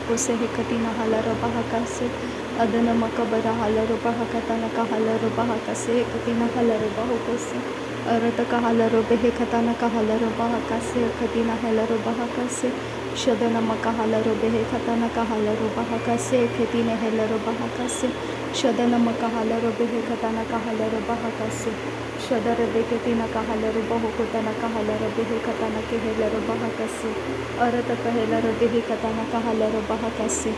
को से हे कतिना हलर बहका से अदन मकबर हलर बहकतन का हलर बहका से कतिना हलर बहुको से अरत का हलर बेहे खताना का हलर बहका से कतिना हलर बहका से शदन मका हलर बेहे खताना का हलर बहका से खेतीने हलर बहका से शदन मका हलर बेहे खताना का हलर बहका से शदर बेकेतिना का हलर बहुकुतना का हलर बेहे खताना के हलर बहका से अरत का हलर बेहे खताना का हलर बहका से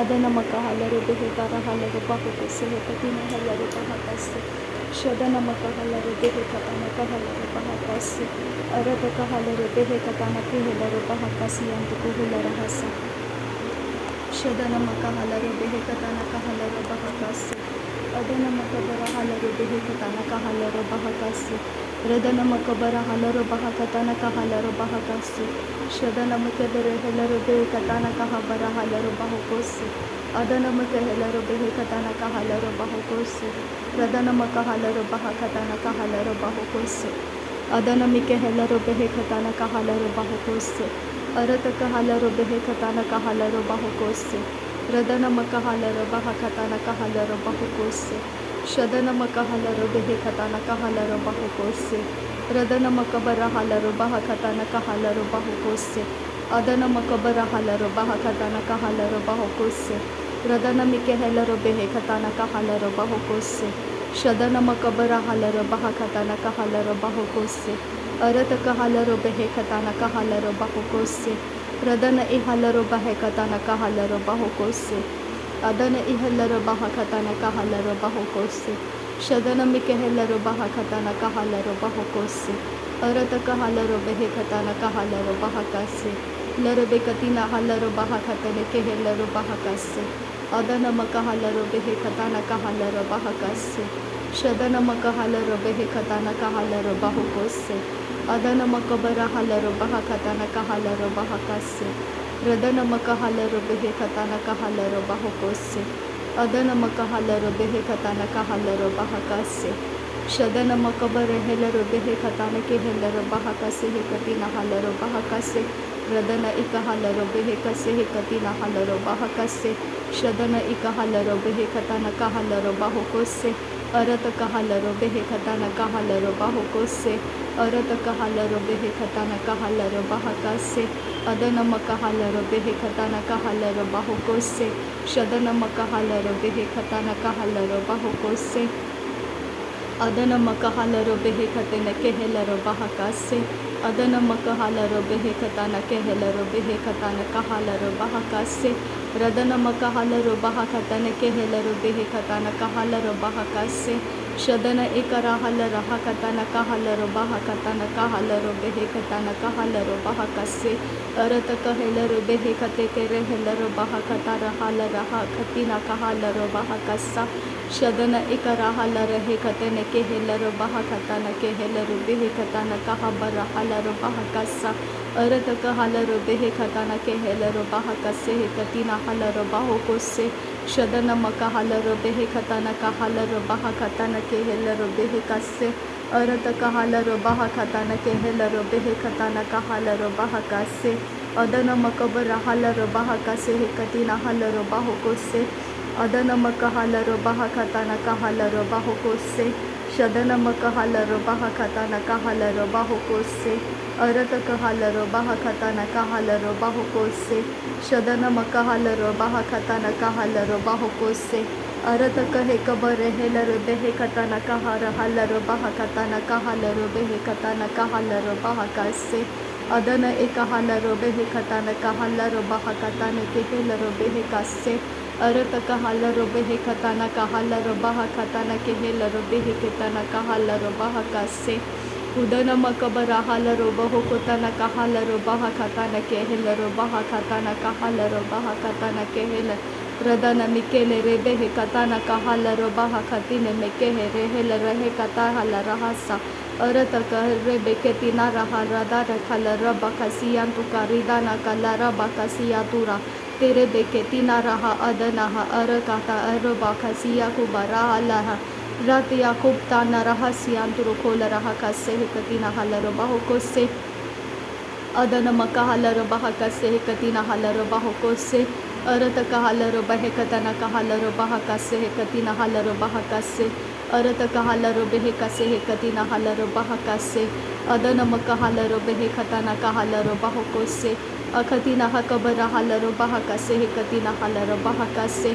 अदन मका हलर बेहे तारा हलर बहुको से कतिना हलर बहका से शदन मका हलर बेहे खताना का हलर बहका से अरत का हलर बेहे खताना के हलर बहका से अंत को हलर हसा शदन मका हलर बेहे खताना का हलर बहका से अदन मकबर हलर बेहे खताना का हलर बहका से रदन मकबर हलर बहकताना का हलर बहका से शदन मकबर हलर बेहे खताना का हबर हलर बहुको से अदन मक हलर बेहे खताना का हलर बहुको से रदन मक हलर बहकताना का हलर बहुको से अदन मिके हलर बेहे खताना का हलर बहुको से अरत का हलर बेहे खताना का हलर बहुको से रदन मक हलर बहकताना का हलर बहुको से शदन मक हलर बेहे खताना का हलर बहुको से रदन मकबर हलर बहकताना का हलर बहुको से अदन मकबर हलर बहकताना का हलर बहुको से रदन मिके हलर बेहे खताना का हलर बहुको से शदन मकबर हलर बहकताना का हलर बहुको से अरत का हलर बेहे खताना का हलर बहुको से रदन इ हलर बहे खताना का हलर बहुको से अदन इ हलर बहकताना का हलर बहुको से शदन मिके हलर बहकताना का हलर बहुको से अरत का हलर बेहे खताना का हलर बहका से लर बेकतिना हलर बहकतने के हलर बहका से अदन मक हलर बेहे खताना का हलर बहका से शदन मक हलर बेहे खताना का हलर बहुको से अदन मकबर हलर बहकताना का हलर बहका से रदन मक हलर बेहे खताना का हलर बहुको से अदन मक हलर बेहे खताना का हलर बहका से शदन मकबर हलर बेहे खताना के हलर बहका से हे कतिना हलर बहका से रदन इक हलर बेहे कसे हे कतिना हलर बहका से शदन इक हलर बेहे खताना का हलर बहुको से अरत का हलर बेहे खताना का हलर बहुको से अरत का हलर बेहे खताना का हलर बहका से अदन मक हलर बेहे खताना का हलर बहुको से शदन मक हलर बेहे खताना का हलर बहुको से अदन मक हलर बेहे खतन के हलर बहका से अदन मक हलर बेहे खताना के हलर बेहे खताना का हलर बहका से रदन मक हलर बहकतन के हलर बेहे खताना का हलर बहका से शदन एकरा हलर हकताना का हलर बहकताना का हलर बेहे खताना का हलर बहका से अरत का हलर बेहे खते के हलर बहकता हलर हकतिना का हलर बहका सा शदन एकरा हलर हे खतन के हलर बहकताना के हलर बेहे खताना का हबर हलर बहका सा अरत का हलर बेहे खताना के हलर बहका से हे कतिना हलर बहुको से शदन मका हलर बेहे खताना का हलर बहकताना के हलर बेहे कसे अरत का हलर बहकताना के हलर बेहे खताना का हलर बहका से अदन मकबर हलर बहका से हे कतिना हलर बहुको से अदन मक हलर बहकताना का हलर बहुको से शदन मक हलर बहकताना का हलर बहुको से अरत का हलर बहकताना का हलर बहुको से शदन मक हलर बहकताना का हलर बहुको से अरत कहे कबर हलर बेहे खताना का हलर बहकताना का हलर बेहे खताना का हलर बहका से अदन एक हलर बेहे खताना का हलर बहकताना के हलर बेहे कसे अरत का हलर बेहे खताना का हलर बहकताना के हलर बेहे खताना का हलर बहका से उदन मकबर हलर बहुकोताना का हलर बहकताना के हलर बहकताना का हलर बहकताना के हलर रदन मिकेले रे बेहे कताना का हलर बहकतिन में केहे रे हलर रहे कता हलर हसा अरत रे बेकेतिना रहा रदा रखल रब खसिया तुका रिदाना कला रब खसिया तुरा तेरे बेकेतिना रहा अदना अरकाता अरबा खसिया कुबरा अल्लाह रत याकूब ताना रहा सियान तुरो खोल रहा कसे कतिना हलर बहुको से अदन मका हलर बहका से कतिना हलर बहुको से अरत कहलरो बहे कतना कहलरो बहकसे हे कतिना हलरो बहकसे अरत कहलरो बेहे कसे हे कतिना हलरो बहकसे अदनम कहलरो बेहे कतना कहलरो बहकोसे अखतिना हकबरा हलरो बहकसे हे कतिना हलरो बहकसे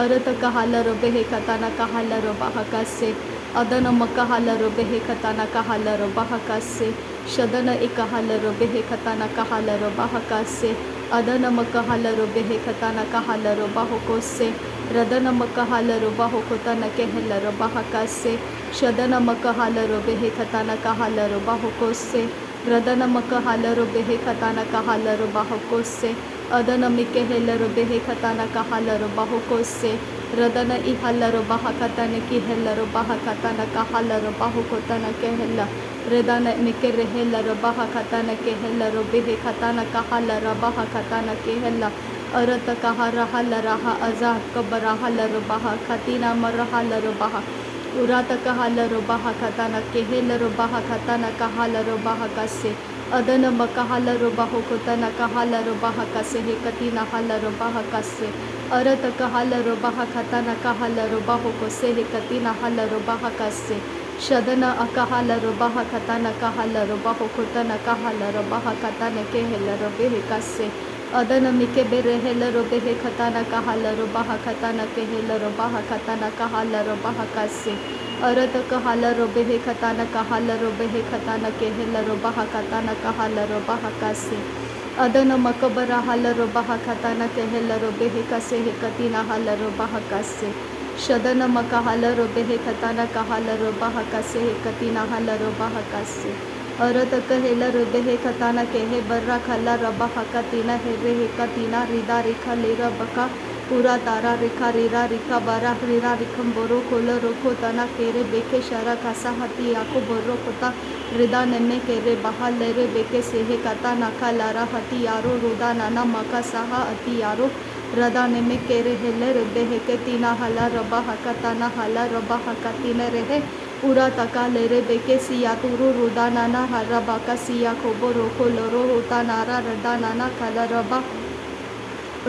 अरत कहलरो बेहे कतना कहलरो बहकसे अदनम कहलरो बेहे कतना कहलरो बहकसे शदन एकहलरो बेहे कतना कहलरो बहकसे अदनम कहलरो बेहे कतना कहलरो बहकोसे रदनम कहलरो बहकोतन केहलरो बहकसे शदनम कहलरो बेहे कतना कहलरो बहकोसे रदनम कहलरो बेहे कतना कहलरो बहकोसे अदनम केहलरो बेहे कतना कहलरो बहकोसे रदन इहलरो बहकतन किहलरो बहकतन कहलरो बहकोतन केहल रदन मिकेरहेलरो बहकतन केहलरो बेहे कतना कहलरो बहकतन केहल अरत कहरहलरह अजा कबरहलरो बहकतिना मरहलरो बह उरात कहलरो बहकतन केहलरो बहकतन कहलरो बहकसे अदनम कहलरो बहकोतन कहलरो बहकसे हे कतिना हलरो बहकसे अरत कहलरो बहकतन कहलरो बहकोसे हे कतिना हलरो बहकसे शदन अकहलरो बहकतन कहलरो बहकोतन कहलरो बहकतन केहलरो बेहकसे अदन मिके बेरहेलरो बेहे खतन कहलरो बहकतन केहलरो बहकतन कहलरो बहकसे अरत कहलरो बेहे खतन कहलरो बेहे खतन केहलरो बहकतन कहलरो बहकसे अदन मकबरा हलरो बहकतन केहलरो बेहे कसे हे कतिना हलरो बहकसे शदन मकहलरो बेहे खतन कहलरो बहकसे हे कतिना हलरो बहकसे अरत कहेलरो बेहे खताना केहे बर्रा खला रबा हकतिना हेरे हे कतिना रिदा रिखा लेरा बका पूरा तारा रिखा रीरा रिखा बारा रीरा रिखम बोरो खोलो रोको तना केरे बेके शरा खासा हती आको बोरो कोता रिदा नन्ने केरे बहा लेरे बेके सेहे कता नाका लारा हती यारो रुदा नाना मका साहा अति यारो रदा नेमे केरे हेले रबे हेके तीना हला रबा हकताना हला रबा हकतिने रहे पूरा तका लेरे बेके सिया तुरु रुदा नाना हरा बाका सिया खोबो रोको लोरो होता नारा रदा नाना खला रबा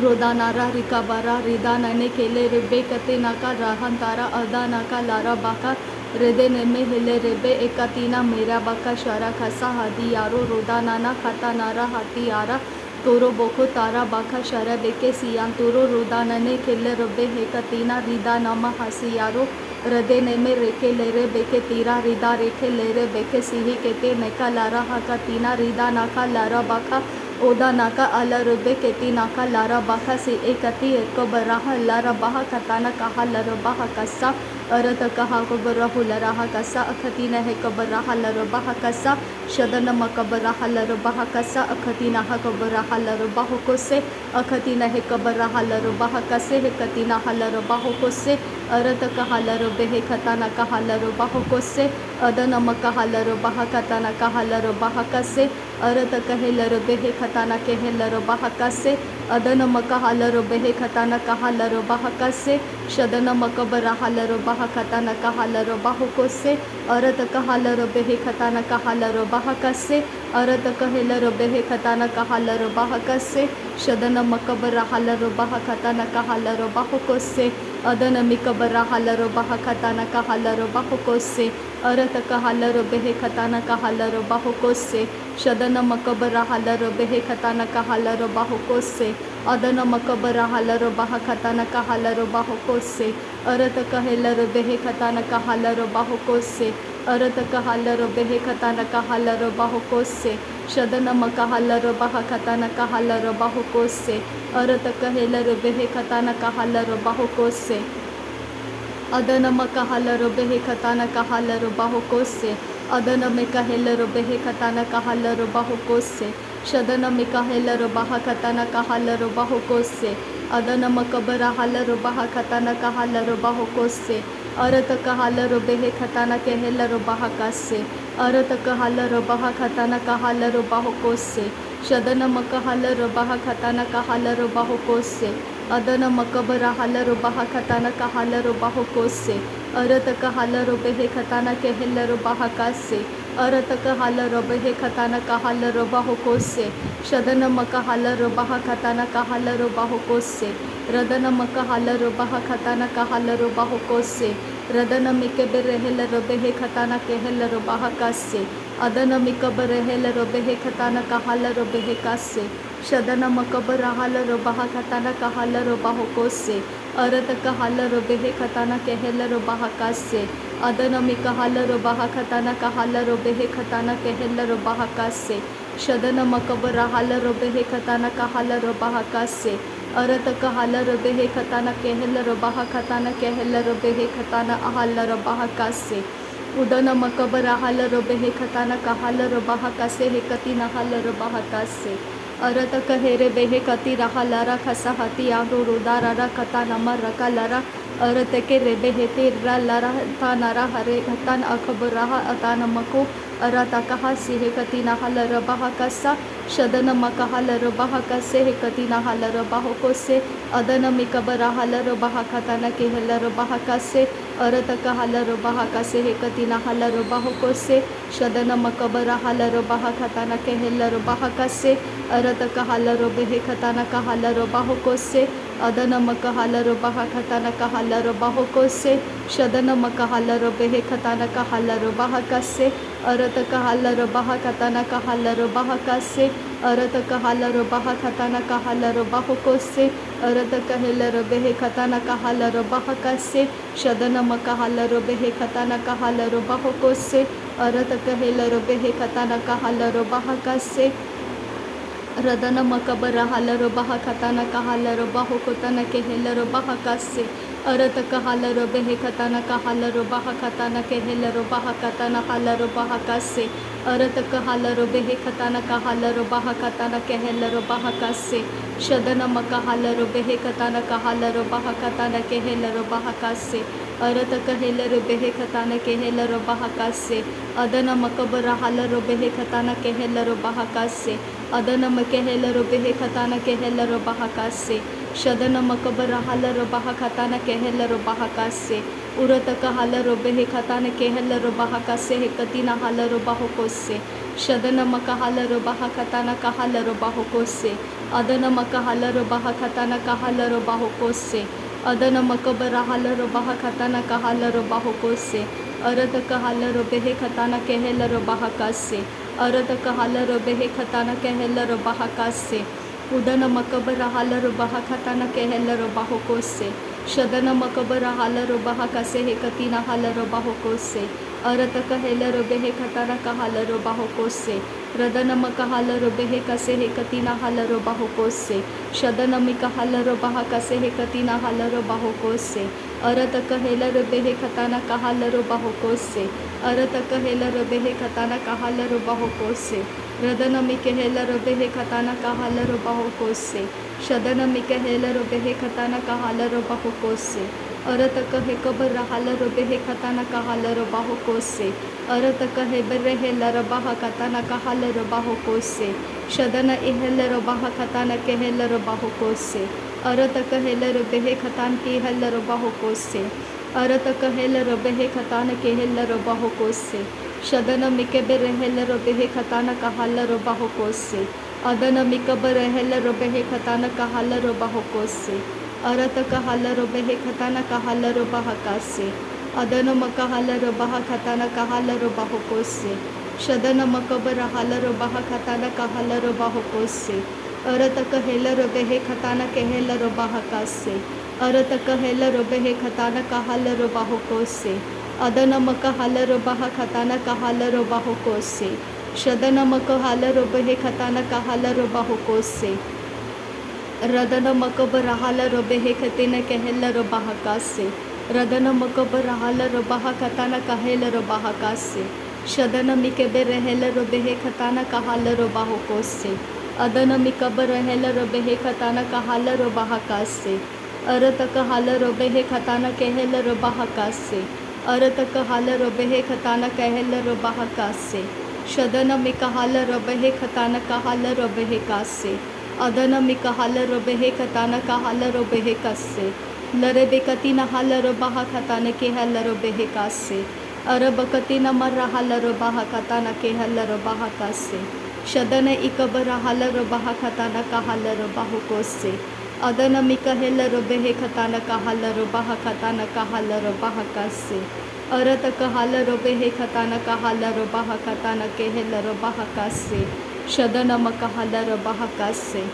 रोदा नारा रिका बारा रिदा नने केले रेबे कते नाका राहन तारा अदा नाका लारा बाका रेदे नेमे हिले रेबे एकतीना मेरा बाका शरा खसा हादी यारो रोदा नाना खाता नारा हाथी यारा तोरो बोको तारा बाका शरा बेके सिया तोरो रोदा नने केले रबे हेकतीना रिदा नामा हसी यारो रदे नेमे रेखे लेरे बेके तीरा रिदा रेखे लेरे बेके सिही केते नेका लारा हाका तीना रिदा नाका लारा बाका ओदा नाका अला रुबे केती नाका लारा बाहा से एकती एको बराहा लारा बाहा कताना कहा लर बाहा कसा अरत कहा को बराहु लराहा कसा अखती न है कबराहा लर बाहा कसा शदन मकबराहा लर बाहा कसा अखती ना कबराहा लर बाहु को से अखती न है कबराहा लर बाहा कसे है कती ना लर बाहु को से अरत कहा लर बेहे खताना कहा लर बाहु को से अदन मकहा लर बाहा कताना कहा लर बाहा कसे अरत कहे लर बेहे खताना केहे लर बाहा कसे अदन मकहा लर बेहे खताना कहा लर बाहा कसे शदन मकबराहा लर बाहा खताना कहा लर बाहु को से अरत कहा लर बेहे खताना कहा लर बाहा कसे अरत कहे लर बेहे खताना कहा लर बाहा कसे शदन मकबराहा लर बाहा खताना कहा लर बाहु को से अदन मिकबराहा लर बाहा खताना कहा लर बाहु को से अरत कहा लर बेहे खताना कहा लर बाहु को से शदन मकबराहा लर बेहे खताना कहा लर बाहु को से अदन मकबराहा लर बाहा खताना कहा लर बाहु को से अरत कहे लर बेहे खताना कहा लर बाहु को से अरत कहा लर बेहे खताना कहा लर बाहु को से शदन मकहा लर बाहा खताना कहा लर बाहु को से अरत कहे लर बेहे खताना कहा लर बाहु को से अदन मकहा लर बेहे खताना कहा लर बाहु को से अदन में कहे लर बेहे खताना कहा लर बाहु को से शदन में कहे लर बाहा खताना कहा लर बाहु को से अदन मकबराहा लर बाहा खताना कहा लर बाहु को से अरत कहा लर बेहे खताना कहे लर बाहा का से अरत कहा लर बाहा खताना कहा लर बाहु को से शदन मकहा लर बाहा खताना कहा लर बाहु को से अदन मकबराहा लर बाहा खताना कहा लर बाहु को से अरत कहा लर बेहे खताना कहे लर बाहा का से अरतक हाल रबहे खताना काहाल रबाहुकोसे शदन मकाहाल रबाहा खताना काहाल रबाहुकोसे रदन मकाहाल रबाहा खताना काहाल रबाहुकोसे रदन मिकबे रहेल रबहे खताना केहल रबाहा कासे अदन मिकब रहेल रबहे खताना काहाल रबहे कासे शदन मकब रहाल रबाहा खताना काहाल रबाहुकोसे अरतक हाल रबहे खताना केहल रबाहा कासे अदन मिकहाल रबाहा खताना काहाल रबहे खताना केहल रबाहा कासे शदन मकब रहाल रबहे खताना काहाल रबाहा कासे अरतक हाल रबहे खताना केहल रबाहा खताना केहल रबहे खताना अहाल रबाहा कासे उदन मकब रहाल रबहे खताना काहाल रबाहा कासे हे कती नहाल रबाहा कासे अरतक हेरे बेहे कती रहालारा खसा हती आरो रुदारा कता नमर रका लरा अरतके रेबे हेते लारा तानारा हरे हतान अखबराहा अतान मको अरतकहा सिहे कती नहाल रबाहा कसा शदन मकाहाल रबाहा कसे हे कती नहाल रबाहो कोसे अदन मिकब रहाल रबाहा खताना केहल रबाहा कसे अरतक हाल रबाहा कसे हे कती नहाल रबाहो कोसे शदन मकब रहाल रबाहा खताना केहल रबाहा कसे अरतक हाल रबहे खताना काहाल रबाहो कोसे अदन मकाहाल रबाहा खताना काहाल रबाहो कोसे शदन मकाहाल रबहे खताना काहाल रबाहा कसे अरतक हाल रबाहा खताना काहाल रबाहा कसे अरतक हाल रबाहा खताना काहाल रबाहो कोसे अरतक हेल रबहे खताना काहाल रबाहा कसे शदन मकाहाल रबहे खताना काहाल रबाहो कोसे अरतक हेल रबहे खताना काहाल रबाहा कसे रदन मकब रहाल रबाहा खताना काहाल रबाहो कोतना केहल रबाहा कासे अरतक हाल रबहे खताना काहाल रबाहा खताना केहल रबाहा खताना हाल रबाहा कासे अरतक हाल रबहे खताना काहाल रबाहा खताना केहल रबाहा कासे शदन मकाहाल रबहे खताना काहाल रबाहा खताना केहल रबाहा कासे अरतक हेल रबहे खताना केहल रबाहा कासे अदन मकब रहाल रबहे खताना केहल रबाहा कासे अदन मकेहल रबहे खताना केहल रबाहा कासे शदन मकब रहाल रबाहा खताना केहल रबाहा कासे उरतक हाल रबहे खताना केहल रबाहा कासे हे कती नहाल रबाहो कोसे शदन मकाहाल रबाहा खताना काहाल रबाहो कोसे अदन मकाहाल रबाहा खताना काहाल रबाहो कोसे अदन मकब रहाल रबाहा खताना काहाल रबाहो कोसे अरतक हाल रबहे खताना केहल रबाहा कासे अरतक हाल रबहे खताना केहल रबाहा कासे उदन मकब रहाल रबाहा खताना केहल रबाहो कोसे शदन मकब रहाल रबाहा कासे हे कती नहाल रबाहो कोसे अरतक हेल रबहे खताना काहाल रबाहो कोसे रदन मकाहाल रबहे कसे हे कती नहाल रबाहो कोसे शदन मिकाहाल रबाहा कसे हे कती नहाल रबाहो कोसे अरतक हेल रबहे खताना काहाल रबाहो कोसे अरतक हेल रबहे खताना काहाल रबाहो कोसे रदन मिकेहेल रबहे खताना काहाल रबाहो कोसे शदन मिकेहेल रबहे खताना काहाल रबाहो कोसे अरतक हे कबर रहाल रबहे खताना काहाल रबाहो कोसे अरतक हे बरहेल रबाहा खताना काहाल रबाहो कोसे शदन इहेल रबाहा खताना केहेल रबाहो कोसे अरतक हेल रबहे खतान केहेल रबाहो कोसे अरतक हेल रबहे खताना केहेल रबाहो कोसे शदन मिकबे रहेल रबहे खताना काहाल रबाहो कोसे अदन मिकब रहेल रबहे खताना काहाल रबाहो कोसे अरतक हाल रबहे खताना काहाल रबाहा कासे अदन मकाहाल रबाहा खताना काहाल रबाहो कोसे शदन मकब रहाल रबाहा खताना काहाल रबाहो कोसे अरतक हेल रबहे खताना केहेल रबाहा कासे अरतक हेल रबहे खताना काहाल रबाहो कोसे अदन मकाहाल रबाहा खताना काहाल रबाहो कोसे शदन मकाहाल रबहे खताना काहाल रबाहो कोसे रदन मकब रहाल रबहे खतेना केहल रबाहा कासे रदन मकब रहाल रबाहा खताना काहेल रबाहा कासे शदन मिकबे रहेल रबहे खताना काहाल रबाहो कोसे अदन मिकब रहेल रबहे खताना काहाल रबाहा कासे अरतक हाल रबहे खताना केहल रबाहा कासे अरतक हाल रबहे खताना केहल रबाहा कासे शदन मिकाहाल रबहे खताना काहाल रबहे कासे अदन मिकाहाल रबहे खताना काहाल रबहे कासे लरबे कती नहाल रबाहा खताना केहल रबहे कासे अरबकती न मर्रहाल रबाह कता न केहल रबाह कासे शदन इकब रहाल रबाह कता न कहल रबाह कोसे अदन मिकहेल रबेह कता न कहल रबाह कता न कहल रबाह कासे अरत कहल रबेह कता न कहल रबाह कता न केहल रबाह कासे शदन मकहल रबाह कासे।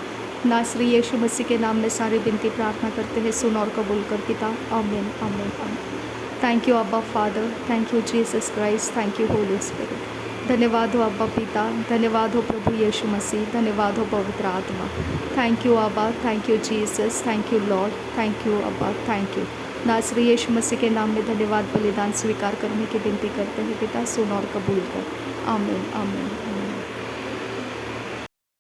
नासरी यीशु मसीह के नाम में सारी विनती प्रार्थना करते हैं, सुन और कबूल कर पिता। आमीन आमीन आमीन। थैंक यू अब्बा father, thank you Jesus Christ, thank you Holi spirit. धन्यवाद हो अब्बा पिता, धन्यवाद हो प्रभु यीशु मसीह, धन्यवाद हो पवित्र आत्मा। थैंक यू अब्बा, thank you Jesus, thank you Lord, thank you अब्बा, थैंक यू। नासरी यीशु मसीह के नाम में धन्यवाद बलिदान स्वीकार करने की विनती करते हैं पिता, सुन और कबूल कर। आमीन आमीन।